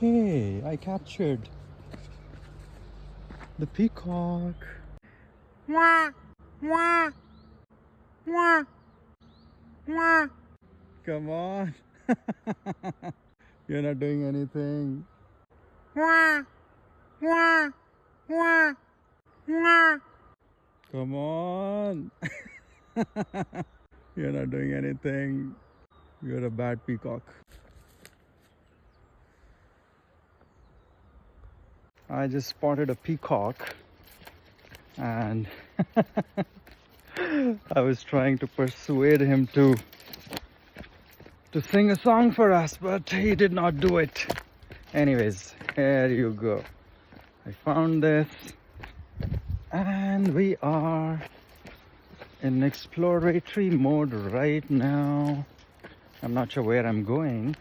Hey, I captured the peacock. Wah, wah, wah, wah. Come on. You're not doing anything. Wah, wah, wah, wah. Come on. You're not doing anything. You're a bad peacock. I just spotted a peacock and I was trying to persuade him to sing a song for us, but he did not do it. Anyways, here you go. I found this and we are in exploratory mode right now. I'm not sure where I'm going,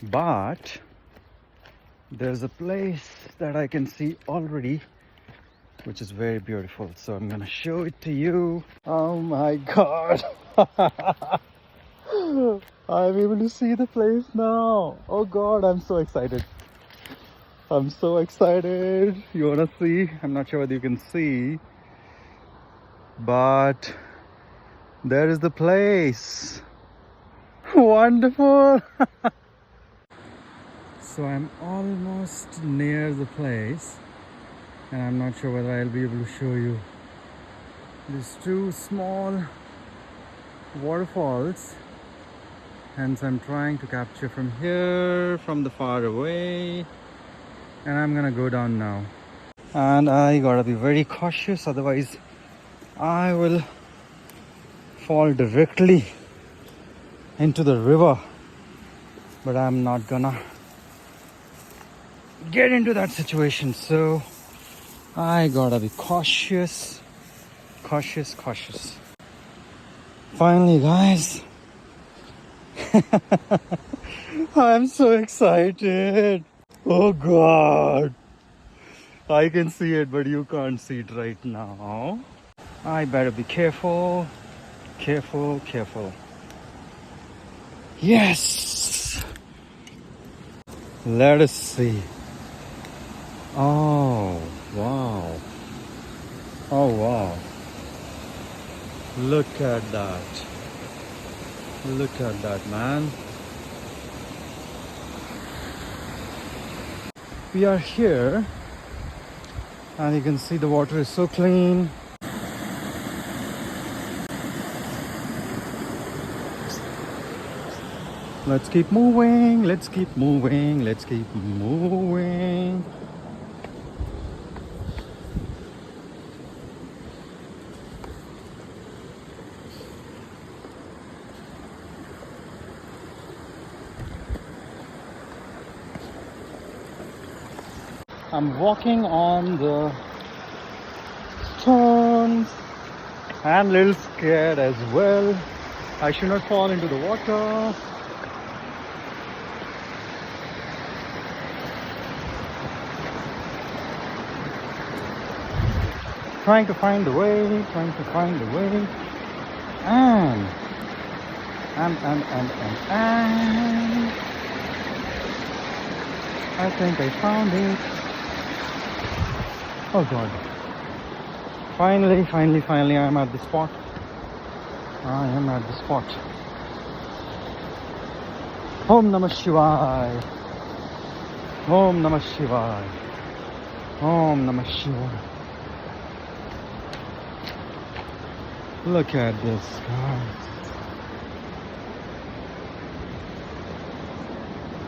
but there's a place that I can see already, which is very beautiful. So I'm gonna show it to you. Oh my God. I'm able to see the place now. Oh God, I'm so excited. I'm so excited. You wanna see? I'm not sure whether you can see, but there is the place. Wonderful. So I'm almost near the place and I'm not sure whether I'll be able to show you these two small waterfalls. Hence I'm trying to capture from here, from the far away, and I'm gonna go down now. And I gotta be very cautious, otherwise I will fall directly into the river. But I'm not gonna get into that situation, so I gotta be cautious. Finally, guys. I'm so excited. Oh God. I can see it, but you can't see it right now. I better be careful. Careful. Yes. Let us see. Oh, wow. Oh, wow. Look at that. Look at that, man. We are here and you can see the water is so clean. Let's keep moving. I'm walking on the stones and a little scared as well. I should not fall into the water. Trying to find the way, and I think I found it. Oh God. Finally, I'm at the spot. I am at the spot. Om Namah Shivaya. Om Namah Shivaya. Om Namah Shivaya. Look at this, guys.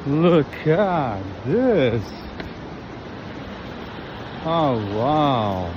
Look at this. Oh, wow.